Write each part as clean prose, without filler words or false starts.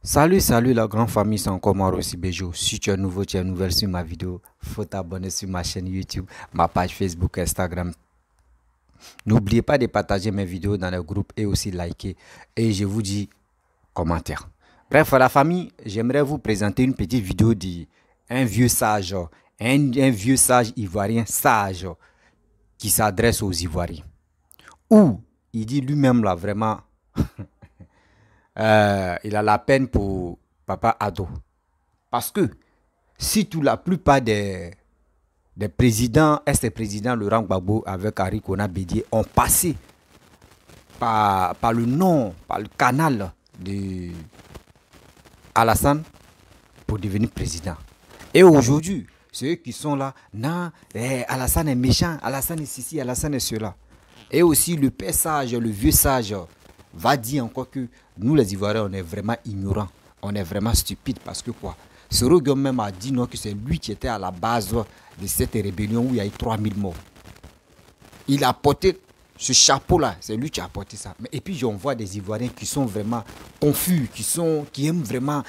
Salut la grande famille, c'est encore moi Rossi Bejo. Si tu es nouveau, tu es nouvelle sur ma vidéo, faut t'abonner sur ma chaîne YouTube, ma page Facebook, Instagram. N'oubliez pas de partager mes vidéos dans le groupe et aussi liker. Et je vous dis commentaire. Bref, la famille, j'aimerais vous présenter une petite vidéo d'un vieux sage, un vieux sage ivoirien sage qui s'adresse aux Ivoiriens. Où il dit lui-même là vraiment... il a la peine pour Papa Ado. Parce que si la plupart des présidents, ex-présidents Laurent Gbagbo avec Henri Konan Bédié ont passé par le nom, par le canal de Alassane pour devenir président. Et aujourd'hui, ceux qui sont là, non, Alassane est méchant, Alassane est ceci, Alassane est cela. Et aussi le père sage, le vieux sage, va dire encore que nous les Ivoiriens, on est vraiment ignorants, on est vraiment stupides parce que quoi? Soro Guillaume même a dit non, que c'est lui qui était à la base de cette rébellion où il y a eu 3000 morts. Il a porté ce chapeau-là, c'est lui qui a porté ça. Et puis on voit des Ivoiriens qui sont vraiment confus, qui aiment vraiment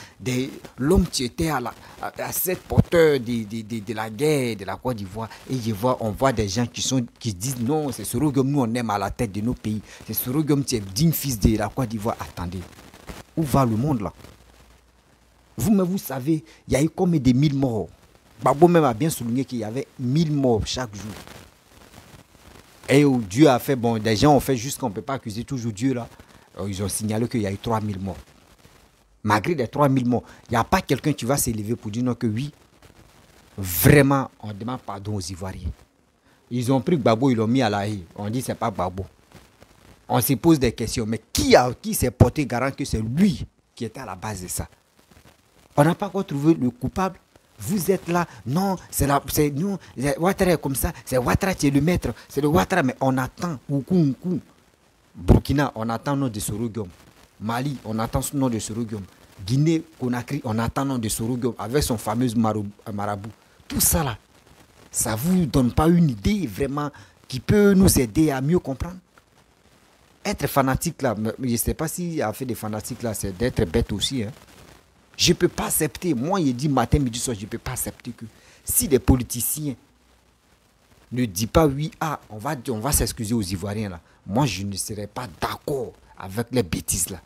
l'homme qui était à cette porteur de la guerre de la Côte d'Ivoire. Et on voit des gens qui disent non, c'est Soro Guillaume, nous on aime à la tête de nos pays. C'est Soro Guillaume qui est digne fils de la Côte d'Ivoire. Attendez, où va le monde là? Vous-même, vous savez, il y a eu combien de 1000 morts? Gbagbo même a bien souligné qu'il y avait 1000 morts chaque jour. Et Dieu a fait, bon, des gens ont fait juste qu'on ne peut pas accuser toujours Dieu là. Ils ont signalé qu'il y a eu 3000 morts. Malgré les 3000 morts, il n'y a pas quelqu'un qui va s'élever pour dire non que oui, vraiment, on demande pardon aux Ivoiriens. Ils ont pris Gbagbo, ils l'ont mis à la haie. On dit que ce n'est pas Gbagbo. On se pose des questions, mais qui s'est porté garant que c'est lui qui était à la base de ça? On n'a pas encore trouvé le coupable. Vous êtes là, non, c'est nous, Ouattara est comme ça, c'est Ouattara qui est le maître, c'est le Ouattara, mais on attend, Burkina, on attend le nom de Soro Guillaume. Mali, on attend le nom de Soro Guillaume. Guinée, Conakry, on attend le nom de Soro Guillaume avec son fameux marabout. Tout ça là, ça ne vous donne pas une idée vraiment qui peut nous aider à mieux comprendre? Être fanatique là, je ne sais pas s'il a fait des fanatiques là, c'est d'être bête aussi, hein. Je ne peux pas accepter, moi il dit matin, midi, soir, je ne peux pas accepter que si des politiciens ne disent pas oui, on va s'excuser aux Ivoiriens là, moi je ne serai pas d'accord avec les bêtises là.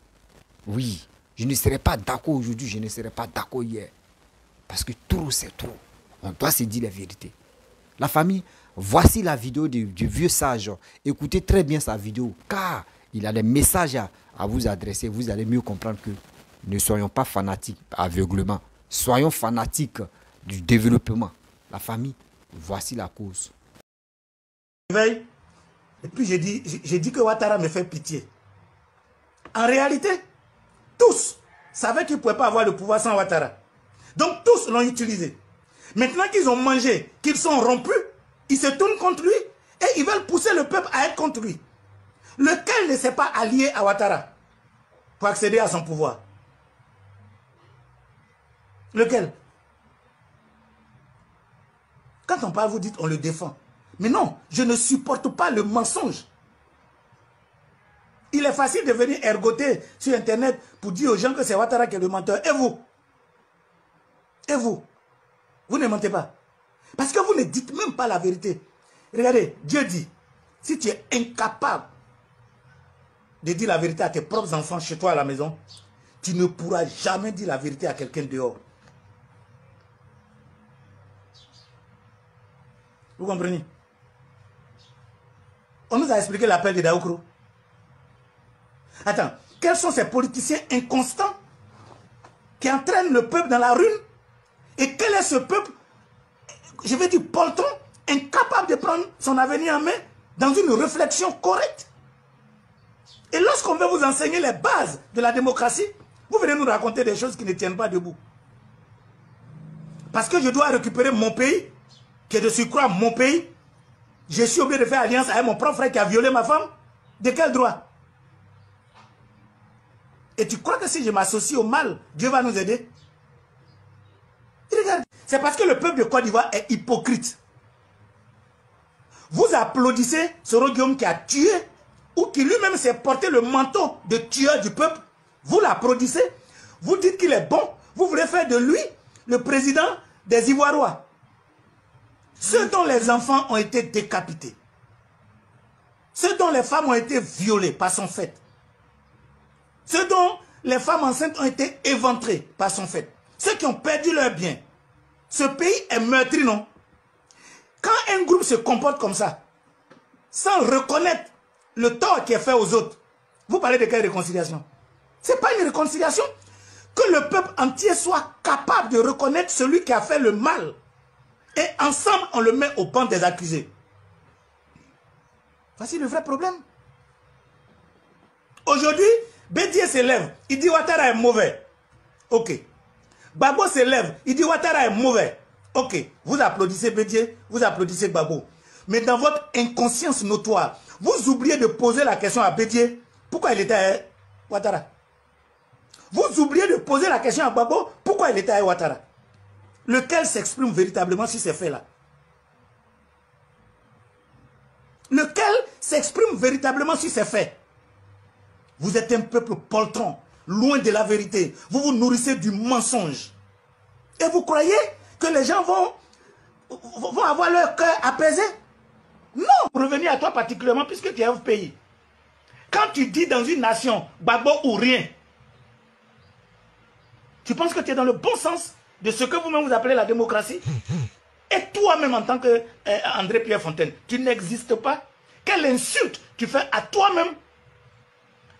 Oui, je ne serai pas d'accord aujourd'hui, je ne serai pas d'accord hier. Parce que trop c'est trop. On doit se dire la vérité. La famille, voici la vidéo du vieux sage. Écoutez très bien sa vidéo, car il a des messages à vous adresser, vous allez mieux comprendre que ne soyons pas fanatiques aveuglement. Soyons fanatiques du développement. La famille, voici la cause. Et puis j'ai dit que Ouattara me fait pitié. En réalité, tous savaient qu'ils ne pouvaient pas avoir le pouvoir sans Ouattara. Donc tous l'ont utilisé. Maintenant qu'ils ont mangé, qu'ils sont rompus, ils se tournent contre lui et ils veulent pousser le peuple à être contre lui. Lequel ne s'est pas allié à Ouattara pour accéder à son pouvoir? Lequel? Quand on parle, vous dites on le défend. Mais non, je ne supporte pas le mensonge. Il est facile de venir ergoter sur Internet pour dire aux gens que c'est Ouattara qui est le menteur. Et vous? Et vous? Vous ne mentez pas. Parce que vous ne dites même pas la vérité. Regardez, Dieu dit, si tu es incapable de dire la vérité à tes propres enfants chez toi à la maison, tu ne pourras jamais dire la vérité à quelqu'un dehors. Vous comprenez? On nous a expliqué l'appel de Daoukro. Attends, quels sont ces politiciens inconstants qui entraînent le peuple dans la ruine? Et quel est ce peuple, je vais dire poltron, incapable de prendre son avenir en main dans une réflexion correcte? Et lorsqu'on veut vous enseigner les bases de la démocratie, vous venez nous raconter des choses qui ne tiennent pas debout. Parce que je dois récupérer mon pays, qui est de surcroît mon pays, je suis obligé de faire alliance avec mon propre frère qui a violé ma femme? De quel droit? Et tu crois que si je m'associe au mal, Dieu va nous aider? Regarde, c'est parce que le peuple de Côte d'Ivoire est hypocrite. Vous applaudissez Soro Guillaume qui a tué, ou qui lui-même s'est porté le manteau de tueur du peuple. Vous l'applaudissez. Vous dites qu'il est bon. Vous voulez faire de lui le président des Ivoirois. Ceux dont les enfants ont été décapités. Ceux dont les femmes ont été violées par son fait. Ceux dont les femmes enceintes ont été éventrées par son fait. Ceux qui ont perdu leurs biens. Ce pays est meurtri, non? Quand un groupe se comporte comme ça, sans reconnaître le tort qui est fait aux autres, vous parlez de quelle réconciliation? Ce n'est pas une réconciliation. Que le peuple entier soit capable de reconnaître celui qui a fait le mal. Et ensemble, on le met au banc des accusés. Voici le vrai problème. Aujourd'hui, Bédié s'élève, il dit Ouattara est mauvais. Ok. Gbagbo s'élève, il dit Ouattara est mauvais. Ok. Vous applaudissez Bédié, vous applaudissez Gbagbo. Mais dans votre inconscience notoire, vous oubliez de poser la question à Bédié. Pourquoi il était à Ouattara? Vous oubliez de poser la question à Gbagbo. Pourquoi il était à Ouattara? Lequel s'exprime véritablement sur ces faits-là? Lequel s'exprime véritablement sur ces faits? Vous êtes un peuple poltron, loin de la vérité. Vous vous nourrissez du mensonge. Et vous croyez que les gens vont avoir leur cœur apaisé? Non. Pour revenir à toi particulièrement, puisque tu es au pays. Quand tu dis dans une nation, Gbagbo ou rien, tu penses que tu es dans le bon sens de ce que vous-même vous appelez la démocratie? Et toi-même en tant que André Pierre Fontaine, tu n'existes pas? Quelle insulte tu fais à toi-même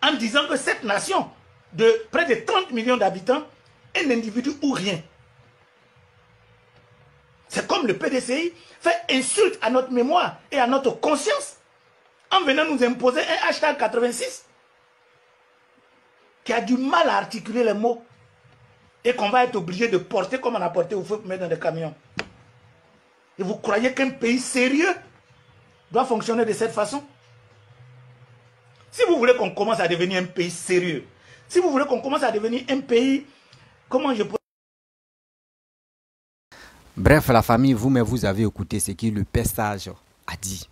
en disant que cette nation de près de 30 millions d'habitants est un individu ou rien? C'est comme le PDCI fait insulte à notre mémoire et à notre conscience en venant nous imposer un hashtag 86 qui a du mal à articuler les mots et qu'on va être obligé de porter comme on a porté au feu pour mettre dans des camions. Et vous croyez qu'un pays sérieux doit fonctionner de cette façon? Si vous voulez qu'on commence à devenir un pays sérieux, si vous voulez qu'on commence à devenir un pays, comment je peux... Bref, la famille, vous-même, vous avez écouté ce que le père sage a dit.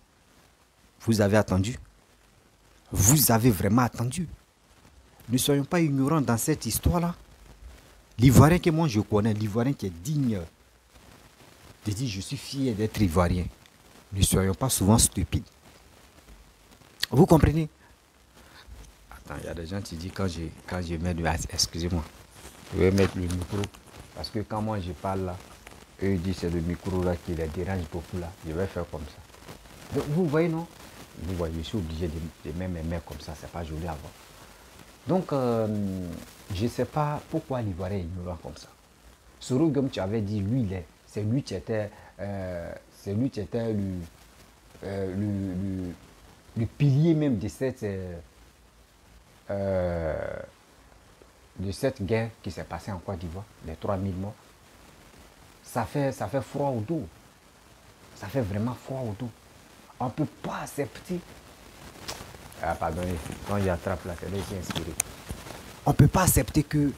Vous avez attendu. Vous avez vraiment attendu. Ne soyons pas ignorants dans cette histoire-là. L'Ivoirien que moi je connais, l'Ivoirien qui est digne de dire je suis fier d'être Ivoirien. Ne soyons pas souvent stupides. Vous comprenez? Attends, il y a des gens qui disent quand je mets de... Excusez-moi. Je vais mettre le micro. Parce que quand moi je parle là, eux disent c'est le micro là qui les dérange beaucoup là. Je vais faire comme ça. Donc vous voyez non? Vous voyez, je suis obligé de mettre mes mains comme ça. C'est pas joli à voir. Donc, je ne sais pas pourquoi l'Ivoirien est ignorant comme ça. Soro, comme tu avais dit, lui, c'est lui qui était, le pilier même de cette guerre qui s'est passée en Côte d'Ivoire, les 3000 morts. Ça fait froid au dos. Ça fait vraiment froid au dos. On ne peut pas accepter. Ah, pardonnez, quand il attrape la télé, j'ai inspiré. On ne peut pas accepter que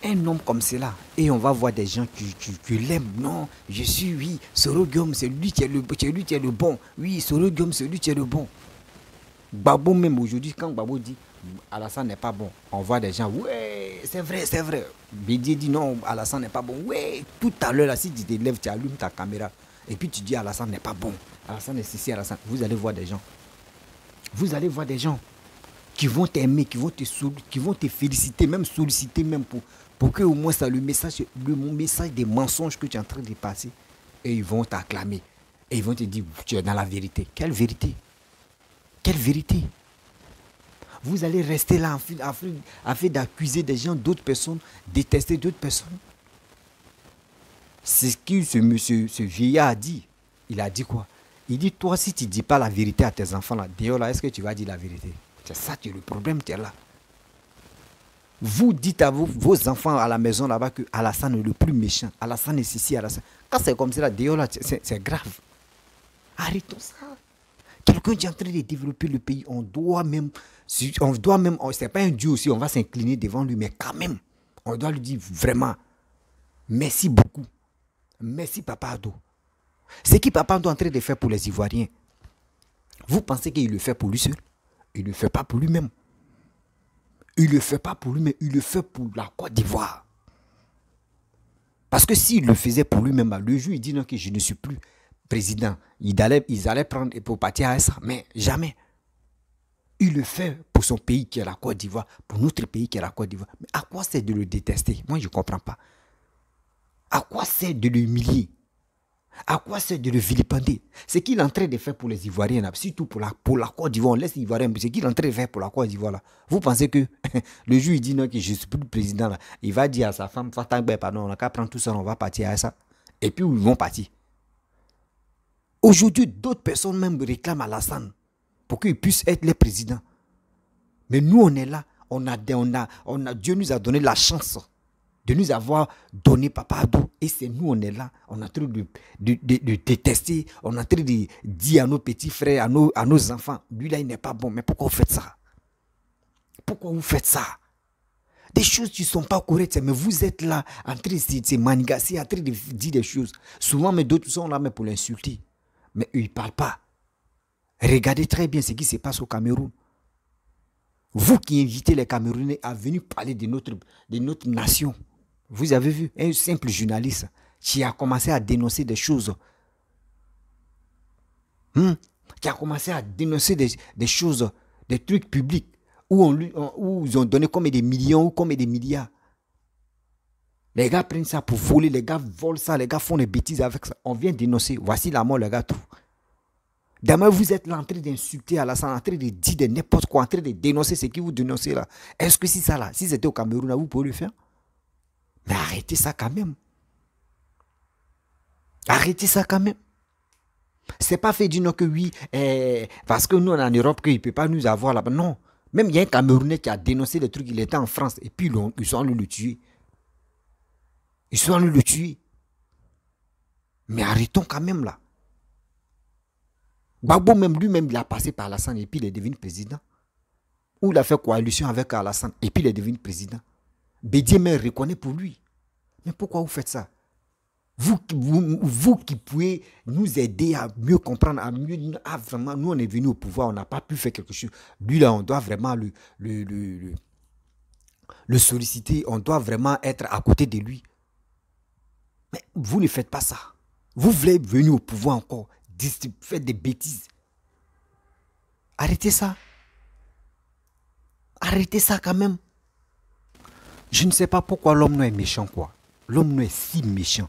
un homme comme cela, et on va voir des gens qui l'aiment. Non, je suis, oui, Soro Guillaume, c'est lui qui est le bon. Oui, Soro Guillaume, c'est lui qui est le bon. Gbagbo même aujourd'hui, quand Gbagbo dit Alassane n'est pas bon, on voit des gens, ouais, c'est vrai, c'est vrai. Bédié dit non, Alassane n'est pas bon. Ouais, tout à l'heure, là, si tu te lèves, tu allumes ta caméra, et puis tu dis Alassane n'est pas bon. Alassane est ceci, Alassane. Vous allez voir des gens. Vous allez voir des gens qui vont t'aimer, qui vont te féliciter, même solliciter, même pour que au moins ça, le message des mensonges que tu es en train de passer, et ils vont t'acclamer. Et ils vont te dire, tu es dans la vérité. Quelle vérité? Quelle vérité? Vous allez rester là afin d'accuser des gens, d'autres personnes, détester d'autres personnes. C'est ce que ce vieillard a dit. Il a dit quoi? Il dit, toi, si tu ne dis pas la vérité à tes enfants, là, d'ailleurs, là, est-ce que tu vas dire la vérité? C'est ça, le problème, tu es là. Vous dites à vos enfants à la maison là-bas que Alassane est le plus méchant. Alassane est ceci, Alassane. Quand c'est comme ça, là, d'ailleurs, là, c'est grave. Arrêtons ça. Quelqu'un qui est en train de développer le pays, on doit même, c'est pas un dieu aussi, on va s'incliner devant lui, mais quand même, on doit lui dire vraiment, merci beaucoup. Merci, Papa Ado. Ce que Papa Ado est en train de faire pour les Ivoiriens, vous pensez qu'il le fait pour lui seul? Il ne le fait pas pour lui-même. Il ne le fait pas pour lui, mais il le fait pour la Côte d'Ivoire. Parce que s'il le faisait pour lui-même, le jour il dit non, que je ne suis plus président, ils allaient prendre pour partir à ça, mais jamais. Il le fait pour son pays qui est la Côte d'Ivoire, pour notre pays qui est la Côte d'Ivoire. Mais à quoi c'est de le détester? Moi, je ne comprends pas. À quoi c'est de l'humilier? À quoi c'est de le vilipender? Ce qu'il est en train de faire pour les Ivoiriens, surtout pour la Côte d'Ivoire, on laisse les Ivoiriens, ce qu'il est en train de faire pour la Côte d'Ivoire, là. Vous pensez que le jour il dit non, que je ne suis plus le président, là, il va dire à sa femme, pardon, on n'a qu'à prendre tout ça, on va partir à ça. Et puis ils vont partir. Aujourd'hui, d'autres personnes même réclament à Alassane pour qu'il puisse être le président. Mais nous, on est là, Dieu nous a donné la chance de nous avoir donné Papa Adou. Et c'est nous, on est là, on est en train de détester, on est en train de dire à nos petits frères, à nos enfants, lui là, il n'est pas bon. Mais pourquoi vous faites ça? Pourquoi vous faites ça? Des choses qui ne sont pas correctes, mais vous êtes là, en train de se manigasser, en train de dire des choses. Souvent, mais d'autres sont là mais pour l'insulter. Mais eux, ils ne parlent pas. Regardez très bien ce qui se passe au Cameroun. Vous qui invitez les Camerounais à venir parler de notre nation, vous avez vu un simple journaliste qui a commencé à dénoncer des choses, qui a commencé à dénoncer des choses, des trucs publics, où ils ont donné comme des millions ou comme des milliards. Les gars prennent ça pour voler, les gars volent ça, les gars font des bêtises avec ça. On vient dénoncer, voici la mort, les gars, tout. Demain, vous êtes là en train d'insulter Alassane, en train de dire de n'importe quoi, en train de dénoncer ce que vous dénoncez là. Est-ce que si ça là, si c'était au Cameroun, là, vous pouvez le faire? Mais arrêtez ça quand même. Arrêtez ça quand même. C'est pas fait dire non que oui, parce que nous on est en Europe, qu'il ne peut pas nous avoir là-bas. Non. Même il y a un Camerounais qui a dénoncé le truc, il était en France, et puis ils sont allés le tuer. Ils sont allés le tuer. Mais arrêtons quand même là. Gbagbo même lui-même, il a passé par Alassane et puis il est devenu président. Ou il a fait coalition avec Alassane et puis il est devenu président. Bédié même reconnaît pour lui. Mais pourquoi vous faites ça? Vous qui pouvez nous aider à mieux comprendre, vraiment, nous on est venu au pouvoir, on n'a pas pu faire quelque chose. Lui là, on doit vraiment le solliciter, on doit vraiment être à côté de lui. Mais vous ne faites pas ça. Vous voulez venir au pouvoir encore. Faites des bêtises. Arrêtez ça. Arrêtez ça quand même. Je ne sais pas pourquoi l'homme noir est méchant, quoi. L'homme noir est si méchant.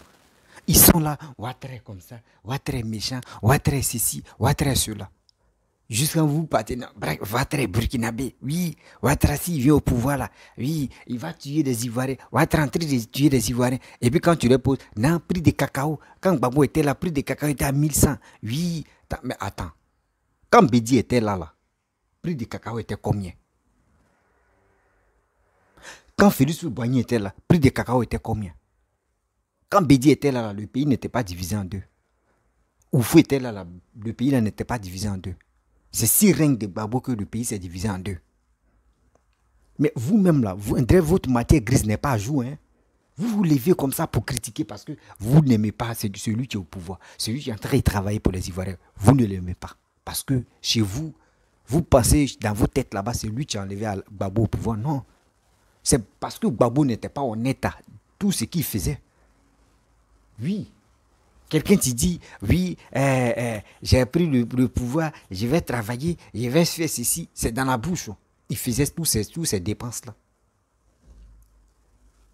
Ils sont là, Ouattara comme ça, Ouattara est méchant, Ouattara est ceci, Ouattara est cela. Jusqu'à vous partez, Ouattara est burkinabé, oui, Ouattara s'il vient au pouvoir là, oui, il va tuer des Ivoiriens, Ouattara est en train de tuer des Ivoiriens. Et puis quand tu les poses, non, prix de cacao, quand Gbagbo était là, prix de cacao était à 1100, oui, mais attends, quand Bédi était là, prix de cacao était combien? Quand Félix Boigny était là, prix de cacao était combien? Quand Bédi était là, le pays n'était pas divisé en deux. Oufou était là, le pays n'était pas divisé en deux. C'est si règne de Gbagbo que le pays s'est divisé en deux. Mais vous-même là, votre matière grise n'est pas à jour. Hein? Vous vous levez comme ça pour critiquer parce que vous n'aimez pas celui qui est au pouvoir. Celui qui est en train de travailler pour les Ivoiriens. Vous ne l'aimez pas. Parce que chez vous, vous pensez dans vos têtes là-bas, c'est lui qui a enlevé Gbagbo au pouvoir. Non. C'est parce que Gbagbo n'était pas honnête à tout ce qu'il faisait. Oui. Quelqu'un te dit, oui, j'ai pris le pouvoir, je vais travailler, je vais faire ceci. C'est dans la bouche. Il faisait toutes ces dépenses-là.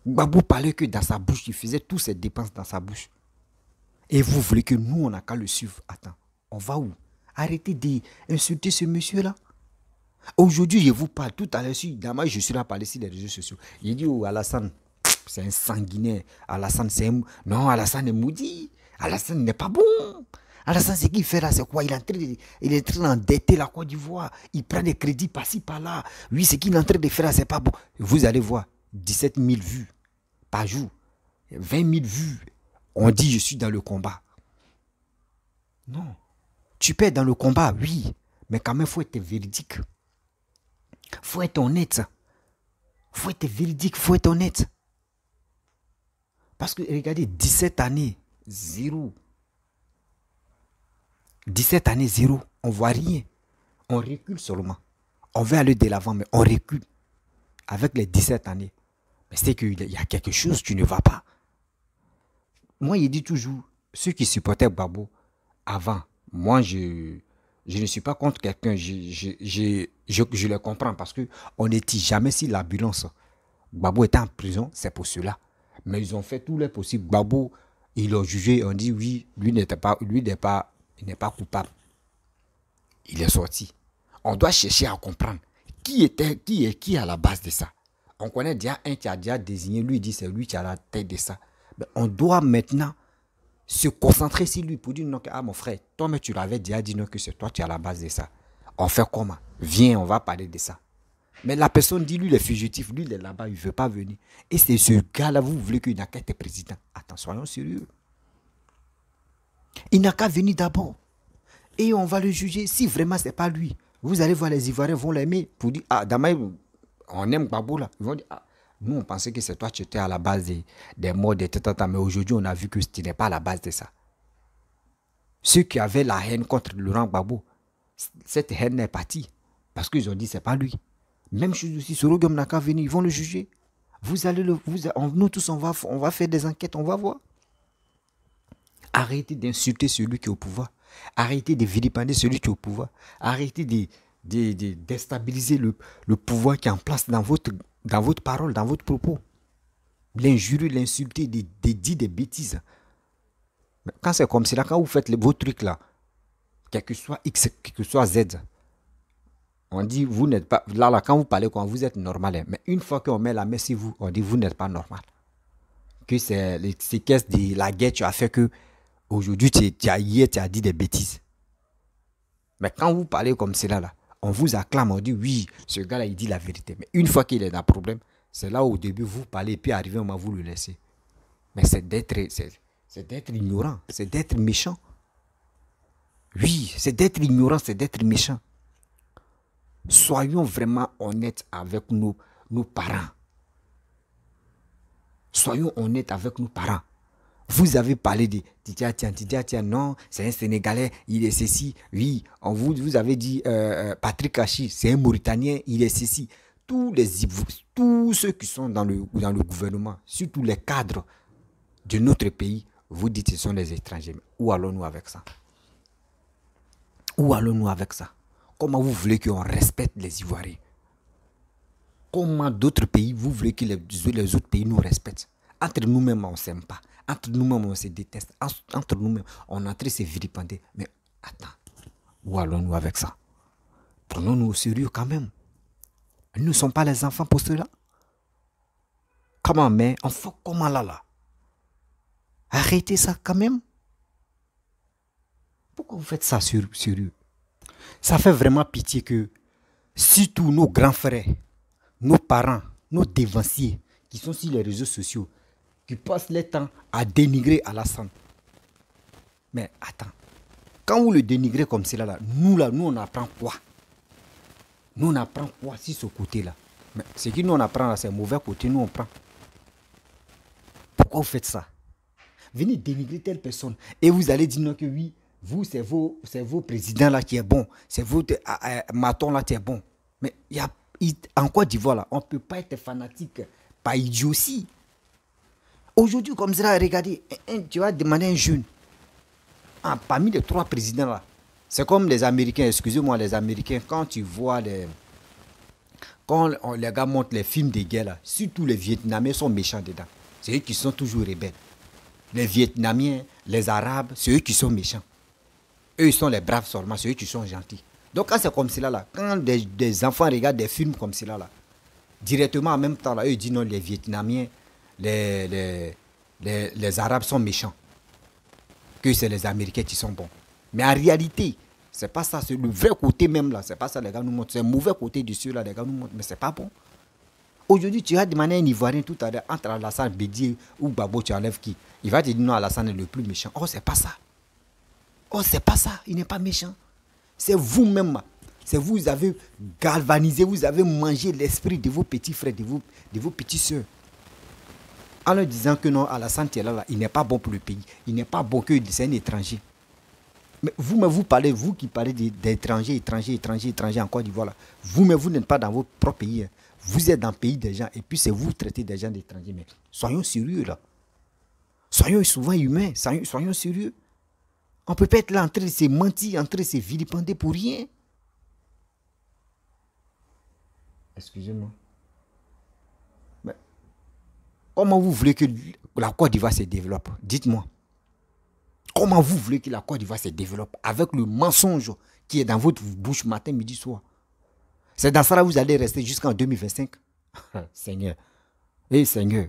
Gbagbo parlait que dans sa bouche, il faisait toutes ces dépenses dans sa bouche. Et vous voulez que nous, on n'a qu'à le suivre. Attends, on va où? Arrêtez d'insulter ce monsieur-là. Aujourd'hui, je vous parle tout à l'heure, je suis là à parler sur les réseaux sociaux. Il dit, oh, Alassane, c'est un sanguinaire. Alassane, non, Alassane est maudit. Alassane n'est pas bon. Alassane, ce qu'il fait là, c'est quoi? Il est en train d'endetter la Côte d'Ivoire. Il prend des crédits par-ci, par-là. Oui, ce qu'il est en train de faire là, c'est pas bon. Vous allez voir, 17 000 vues par jour. 20 000 vues. On dit, je suis dans le combat. Non. Tu peux être dans le combat, oui. Mais quand même, il faut être véridique. Il faut être honnête. Il faut être véridique, il faut être honnête. Parce que, regardez, 17 années, 0. 17 années, 0. On ne voit rien. On recule seulement. On veut aller de l'avant, mais on recule. avec les 17 années. Mais c'est qu'il y a quelque chose qui ne va pas. Moi, il dit toujours, ceux qui supportaient Gbagbo avant, moi, je ne suis pas contre quelqu'un. Je le comprends parce qu'on n'était jamais si l'ambulance. Gbagbo était en prison, c'est pour cela. Mais ils ont fait tout le possible. Gbagbo, ils l'ont jugé, on dit oui, il n'est pas coupable. Il est sorti. On doit chercher à comprendre qui est à la base de ça. On connaît déjà un qui a déjà désigné, lui dit c'est lui qui a la tête de ça. Mais on doit maintenant se concentrer sur lui pour dire non, ah mon frère, toi mais tu l'avais déjà dit non que c'est toi qui es à la base de ça. On fait comment? Viens, on va parler de ça. Mais la personne dit lui il est fugitif, lui il est là-bas, il ne veut pas venir. Et c'est ce gars-là, vous voulez qu'il n'a qu'à être président. Attends, soyons sérieux. Il n'a qu'à venir d'abord. Et on va le juger si vraiment ce n'est pas lui. Vous allez voir, les Ivoiriens vont l'aimer pour dire, ah, Damaï, on aime Gbagbo là. Ils vont dire, ah, nous on pensait que c'est toi qui étais à la base des morts, des tata, mais aujourd'hui on a vu que tu n'es pas à la base de ça. Ceux qui avaient la haine contre Laurent Gbagbo, cette haine est partie. Parce qu'ils ont dit, c'est pas lui. Même chose aussi, Sorogum n'a qu'à venir, ils vont le juger. Nous tous, on va faire des enquêtes, on va voir. Arrêtez d'insulter celui qui est au pouvoir. Arrêtez de vilipender celui qui est au pouvoir. Arrêtez de déstabiliser le pouvoir qui est en place dans votre parole, dans votre propos. L'injurer, l'insulter, de dire des bêtises. Mais quand c'est comme cela, quand vous faites vos trucs là, quel que soit X, quel que soit Z, on dit, vous n'êtes pas... Là, quand vous parlez, quand vous êtes normal. Hein, mais une fois qu'on met la main sur vous, on dit, vous n'êtes pas normal. Que c'est les séquences de la guerre qui a fait que aujourd'hui, tu as dit des bêtises. Mais quand vous parlez comme cela, là, on vous acclame, on dit, oui, ce gars-là, il dit la vérité. Mais une fois qu'il est dans le problème, c'est là où au début, vous parlez, puis arrivé, on va vous le laisser. Mais c'est d'être ignorant, c'est d'être méchant. Oui, c'est d'être ignorant, c'est d'être méchant. Soyons vraiment honnêtes avec nos parents. Soyons honnêtes avec nos parents. Vous avez parlé de Titia, non, c'est un Sénégalais, il est ceci. Oui, vous avez dit Patrick Hachi, c'est un Mauritanien, il est ceci. Tous ceux qui sont dans le gouvernement, surtout les cadres de notre pays, vous dites que ce sont des étrangers. Où allons-nous avec ça? Où allons-nous avec ça? Comment vous voulez qu'on respecte les Ivoiriens? Comment d'autres pays, vous voulez que les autres pays nous respectent? Entre nous-mêmes, on ne s'aime pas. Entre nous-mêmes, on se déteste. Entre nous-mêmes, on est en train de se vilipender. Mais attends, où allons-nous avec ça? Prenons-nous au sérieux quand même. Nous ne sommes pas les enfants pour cela. Comment, mais on fait comment là? Arrêtez ça quand même. Pourquoi vous faites ça sérieux? Ça fait vraiment pitié que si tous nos grands frères, nos parents, nos dévanciers qui sont sur les réseaux sociaux, qui passent leur temps à dénigrer Alassane. Mais attends, quand vous le dénigrez comme cela, nous on apprend quoi? Nous on apprend quoi sur ce côté-là? Mais ce que nous on apprend là, c'est le mauvais côté, nous on prend. Pourquoi vous faites ça? Venez dénigrer telle personne et vous allez dire non que oui, vous c'est vos présidents là qui est bon, c'est votre Maton là qui est bon. Mais en Côte d'Ivoire là, on ne peut pas être fanatique par idiotie. Aujourd'hui comme ça, regardez, tu vas demander un jeune, parmi les 3 présidents là, c'est comme les Américains, excusez-moi les Américains, quand tu vois quand les gars montrent les films de guerre là, surtout les Vietnamiens sont méchants dedans. C'est eux qui sont toujours rebelles. Les Vietnamiens, les Arabes, c'est eux qui sont méchants. Eux, ils sont les braves seulement, c'est eux qui sont gentils. Donc, quand c'est comme cela, là, quand des enfants regardent des films comme cela, là, directement en même temps, là, eux disent non, les Vietnamiens, les Arabes sont méchants. Que c'est les Américains qui sont bons. Mais en réalité, c'est pas ça. C'est le vrai côté même, là. C'est pas ça, les gars nous montrent. C'est le mauvais côté de ceux-là, les gars nous montrent. Mais c'est pas bon. Aujourd'hui, tu as demandé un Ivoirien tout à l'heure, entre Alassane Bédié ou Gbagbo, tu enlèves qui? Il va te dire non, Alassane est le plus méchant. Oh, c'est pas ça. Oh, c'est pas ça. Il n'est pas méchant. C'est vous-même. C'est vous avez galvanisé, vous avez mangé l'esprit de vos petits frères, de vos petites soeurs. En leur disant que non, Alassane, il n'est pas bon pour le pays. Il n'est pas bon que c'est un étranger. Mais vous parlez, vous qui parlez d'étrangers en Côte d'Ivoire, là. Vous n'êtes pas dans votre propre pays. Hein. Vous êtes dans le pays des gens et puis c'est vous traitez des gens d'étrangers. Mais soyons sérieux là. Soyons souvent humains, soyons sérieux. On ne peut pas être là en train de se mentir, en train de se vilipender pour rien. Excusez-moi. Mais comment vous voulez que la Côte d'Ivoire se développe? Dites-moi. Comment vous voulez que la Côte d'Ivoire se développe avec le mensonge qui est dans votre bouche matin, midi, soir? C'est dans ça que vous allez rester jusqu'en 2025. Seigneur. Seigneur.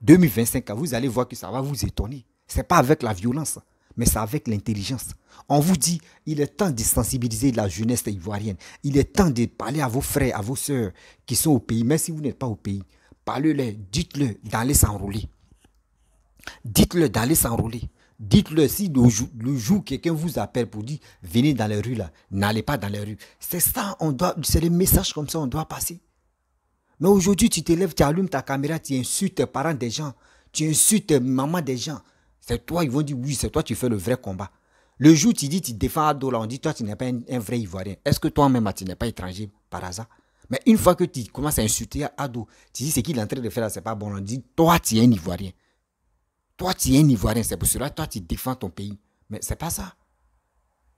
2025, vous allez voir que ça va vous étonner. Ce n'est pas avec la violence, mais c'est avec l'intelligence. On vous dit, il est temps de sensibiliser la jeunesse ivoirienne. Il est temps de parler à vos frères, à vos sœurs qui sont au pays. Même si vous n'êtes pas au pays, parlez-leur, dites-leur d'aller s'enrôler. Dites-leur d'aller s'enrôler. Dites-le si le jour quelqu'un vous appelle pour dire venez dans les rues là, n'allez pas dans les rues. C'est ça, c'est les messages comme ça on doit passer. Mais aujourd'hui tu te lèves, tu allumes ta caméra, tu insultes les parents des gens, tu insultes maman des gens. C'est toi, ils vont dire oui, c'est toi tu fais le vrai combat. Le jour tu dis tu défends Ado là, on dit toi tu n'es pas un vrai Ivoirien. Est-ce que toi-même tu n'es pas étranger par hasard? Mais une fois que tu commences à insulter Ado, tu dis ce qu'il est en train de faire là, c'est pas bon, on dit toi tu es un Ivoirien. Toi, tu es un Ivoirien, c'est pour cela que toi, tu défends ton pays. Mais ce n'est pas ça.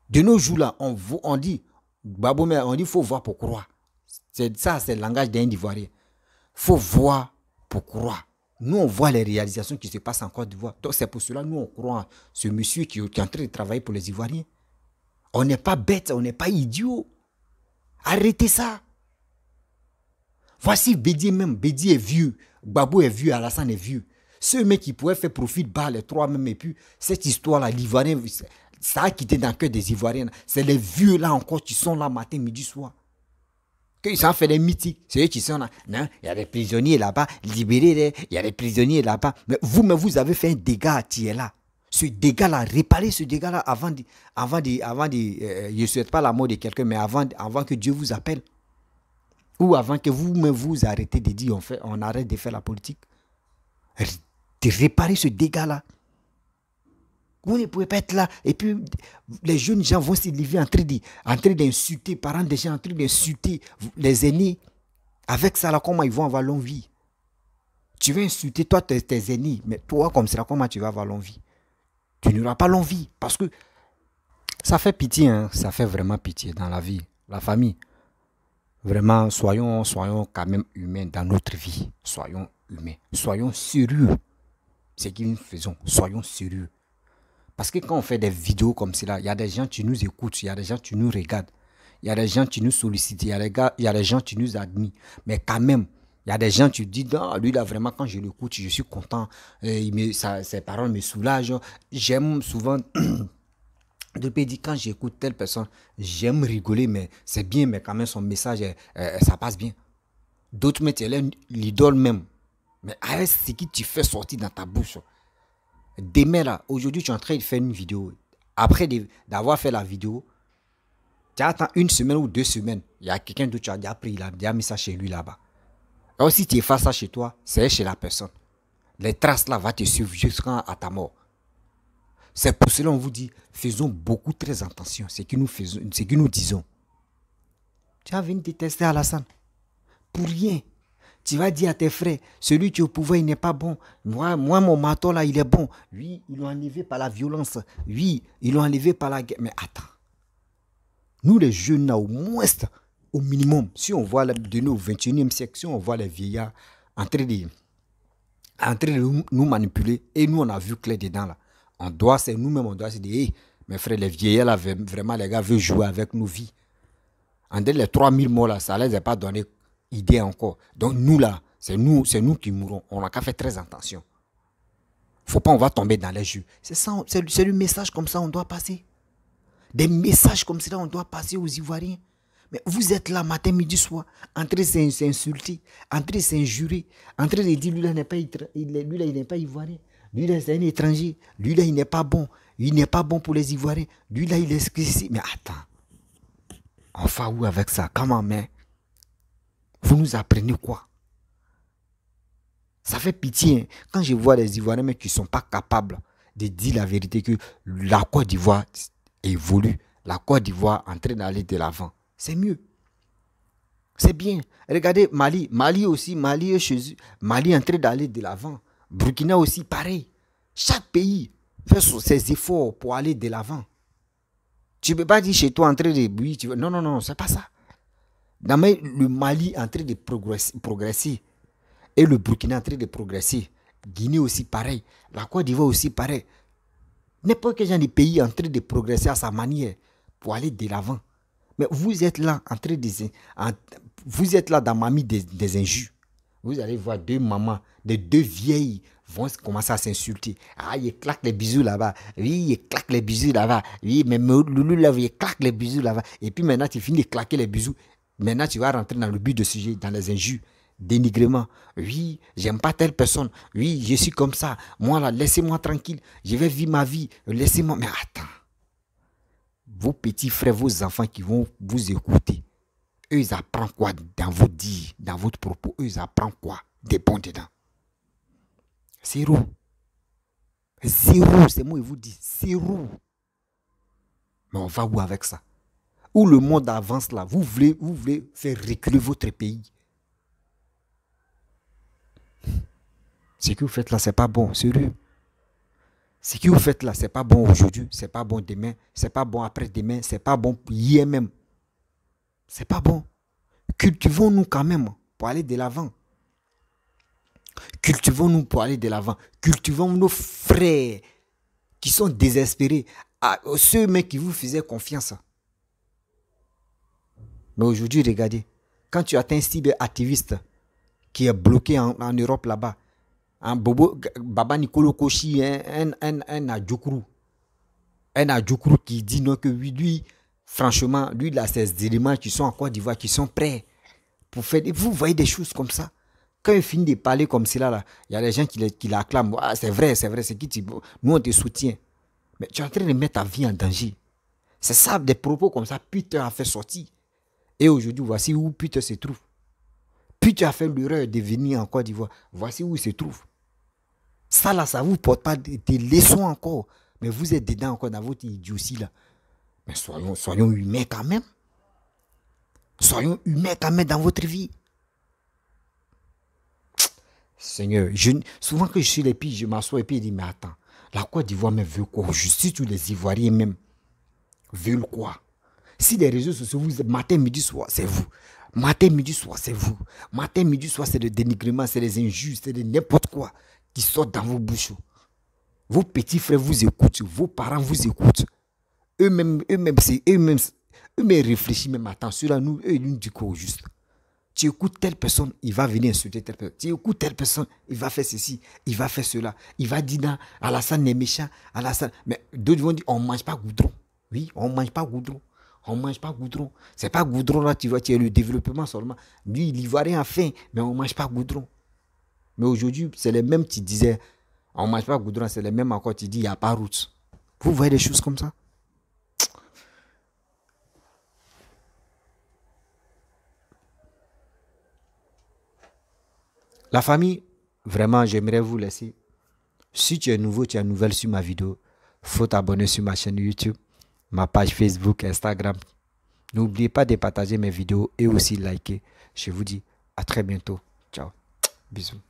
De nos jours-là, on dit, Babomé, on dit qu'il faut voir pour croire. Ça, c'est le langage d'un Ivoirien. Il faut voir pour croire. Nous, on voit les réalisations qui se passent en Côte d'Ivoire. Donc, c'est pour cela que nous, on croit en ce monsieur qui est en train de travailler pour les Ivoiriens. On n'est pas bête, on n'est pas idiot. Arrêtez ça. Voici Bédi même. Bédi est vieux. Gbagbo est vieux, Alassane est vieux. Ceux mecs qui pouvaient faire profit de bas, les trois même, et puis cette histoire-là, l'Ivoirien, ça a quitté dans le cœur des Ivoiriens. C'est les vieux là encore qui sont là matin, midi, soir. Qu'ils s'en fait des mythiques. C'est eux qui sont là. Non, il y a des prisonniers là-bas, libérés, il y a des prisonniers là-bas. Mais vous avez fait un dégât qui est là. Ce dégât-là, réparez ce dégât-là avant de je ne souhaite pas la mort de quelqu'un, mais avant que Dieu vous appelle. Ou avant que vous-même vous arrêtez de dire on arrête de faire la politique. De réparer ce dégât-là. Vous ne pouvez pas être là. Et puis, les jeunes gens vont se lever en train d'insulter, parents des gens en train d'insulter les aînés. Avec ça, là, comment ils vont avoir longue vie? Tu vas insulter, toi, tes aînés, mais toi, comme ça, comment tu vas avoir longue vie? Tu n'auras pas longue vie. Parce que ça fait pitié, hein? Ça fait vraiment pitié dans la vie, la famille. Vraiment, soyons quand même humains dans notre vie. Soyons humains. Soyons sérieux. C'est ce que nous faisons. Soyons sérieux. Parce que quand on fait des vidéos comme cela, il y a des gens qui nous écoutent, il y a des gens qui nous regardent, il y a des gens qui nous sollicitent, il y a des gens qui nous admirent. Mais quand même, il y a des gens qui disent, non, lui là vraiment, quand je l'écoute, je suis content. Ses paroles me soulagent. J'aime souvent... Depuis dit quand j'écoute telle personne, j'aime rigoler, mais c'est bien, mais quand même son message, ça passe bien. D'autres mettent l'idole même. Mais arrête ce que tu fais sortir dans ta bouche. Demain là, aujourd'hui tu es en train de faire une vidéo. Après d'avoir fait la vidéo, tu attends une semaine ou 2 semaines. Il y a quelqu'un d'autre qui a déjà pris, il a déjà mis ça chez lui là-bas. Alors si tu effaces ça chez toi, c'est chez la personne. Les traces là vont te suivre jusqu'à ta mort. C'est pour cela qu'on vous dit, faisons beaucoup très attention à ce que nous disons. Tu vas venir détester Alassane. Pour rien. Tu vas dire à tes frères, celui qui est au pouvoir, il n'est pas bon. Moi, mon marteau là, il est bon. Lui, ils l'ont enlevé par la violence. Lui, ils l'ont enlevé par la guerre. Mais attends. Nous, les jeunes là, au moins, au minimum, si on voit de nous au 21e siècle, si on voit les vieillards en train de nous manipuler, et nous, on a vu clair dedans là. C'est nous-mêmes, on doit se dire, hey, mes frères, les vieillards, là, vraiment, les gars veulent jouer avec nos vies. En dès les 3000 morts, là, ça ne les a pas donné idée encore. Donc, nous, là, c'est nous qui mourrons. On n'a qu'à faire très attention. Il ne faut pas, on va tomber dans les jeux. C'est ça, c'est le message comme ça, on doit passer. Des messages comme ça, on doit passer aux Ivoiriens. Mais vous êtes là, matin, midi, soir, en train de s'insulter, en train de s'injurer, en train de dire, lui, là, il n'est pas Ivoirien. Lui là, c'est un étranger. Lui là, il n'est pas bon. Il n'est pas bon pour les Ivoiriens. Lui là, il est ici. Mais attends. On va où avec ça? Comment, mais vous nous apprenez quoi? Ça fait pitié. Hein? Quand je vois les Ivoiriens mais qui ne sont pas capables de dire la vérité que la Côte d'Ivoire évolue. La Côte d'Ivoire en train d'aller de l'avant. C'est mieux. C'est bien. Regardez Mali. Mali aussi, Mali est chez eux. Mali est en train d'aller de l'avant. Burkina aussi, pareil. Chaque pays fait ses efforts pour aller de l'avant. Tu ne peux pas dire chez toi en train de... Oui, tu veux... Non, non, non, c'est pas ça. Le Mali est en train de progresser. Et le Burkina est en train de progresser. Guinée aussi, pareil. La Côte d'Ivoire aussi, pareil. N'importe quel genre de pays est en train de progresser à sa manière pour aller de l'avant. Mais vous êtes là en train de... Vous êtes là dans mamie des injures. Vous allez voir deux mamans, deux vieilles vont commencer à s'insulter. Ah, il claque les bisous là-bas. Oui, il claque les bisous là-bas. Oui, mais Loulou là, il claque les bisous là-bas. Et puis maintenant, tu finis de claquer les bisous. Maintenant, tu vas rentrer dans le but de sujet, dans les injures. Dénigrement. Oui, j'aime pas telle personne. Oui, je suis comme ça. Moi là, laissez-moi tranquille. Je vais vivre ma vie. Laissez-moi. Mais attends. Vos petits frères, vos enfants qui vont vous écouter, eux, ils apprennent quoi dans vos dires, dans votre propos? Eux, ils apprennent quoi? Des bons dedans. Zéro. Zéro, c'est moi, je vous dis. Zéro. Mais on va où avec ça? Où le monde avance là? Vous voulez faire reculer votre pays? Ce que vous faites là, c'est pas bon, sérieux. Ce que vous faites là, c'est pas bon aujourd'hui, c'est pas bon demain, c'est pas bon après-demain, c'est pas bon hier même. C'est pas bon. Cultivons-nous quand même pour aller de l'avant. Cultivons-nous pour aller de l'avant. Cultivons nos frères qui sont désespérés, à ceux mêmes qui vous faisaient confiance. Mais aujourd'hui, regardez, quand tu atteins un cyberactiviste qui est bloqué en Europe là-bas, un bobo, Baba Nicolo Koshi, un Adjoukru qui dit non que lui, franchement, lui, il a ces éléments qui sont en Côte d'Ivoire, qui sont prêts pour faire. Vous voyez des choses comme ça. Quand il finit de parler comme cela, là, il y a des gens qui l'acclament. Ah, c'est vrai, c'est qui nous, on te soutient. Mais tu es en train de mettre ta vie en danger. C'est ça, des propos comme ça, Peter a fait sortir. Et aujourd'hui, voici où Peter se trouve. Peter a fait l'erreur de venir en Côte d'Ivoire. Voici où il se trouve. Ça là, ça ne vous porte pas des leçons encore. Mais vous êtes dedans encore dans votre idiotie là. Mais soyons humains quand même. Soyons humains quand même dans votre vie. Seigneur, souvent que je suis les pays, je m'assois et puis je dis, mais attends, la Côte d'Ivoire même veut quoi? Si tous les Ivoiriens même veulent quoi? Si les réseaux sociaux, vous matin, midi, soir, c'est vous. Matin, midi, soir, c'est vous. Matin, midi, soir, c'est le dénigrement, c'est les injustes, c'est n'importe quoi qui sort dans vos bouches. Vos petits frères vous écoutent, vos parents vous écoutent. Eux-mêmes réfléchissent même, attends, celui-là, nous, eux, ils nous disent quoi au juste? Tu écoutes telle personne, il va venir insulter telle personne. Tu écoutes telle personne, il va faire ceci, il va faire cela. Il va dire, non, Alassane est méchant, Alassane. Mais d'autres vont dire, on ne mange pas goudron. Oui, on ne mange pas goudron. On ne mange pas goudron. C'est pas goudron là, tu vois, tu as le développement seulement. Lui, l'Ivoirien a faim, mais on ne mange pas goudron. Mais aujourd'hui, c'est les mêmes qui disaient, on ne mange pas goudron, c'est les mêmes encore qui disent, il n'y a pas route. Vous voyez des choses comme ça? La famille, vraiment, j'aimerais vous laisser. Si tu es nouveau, tu es nouvelle sur ma vidéo, il faut t'abonner sur ma chaîne YouTube, ma page Facebook, Instagram. N'oubliez pas de partager mes vidéos et aussi liker. Je vous dis à très bientôt. Ciao. Bisous.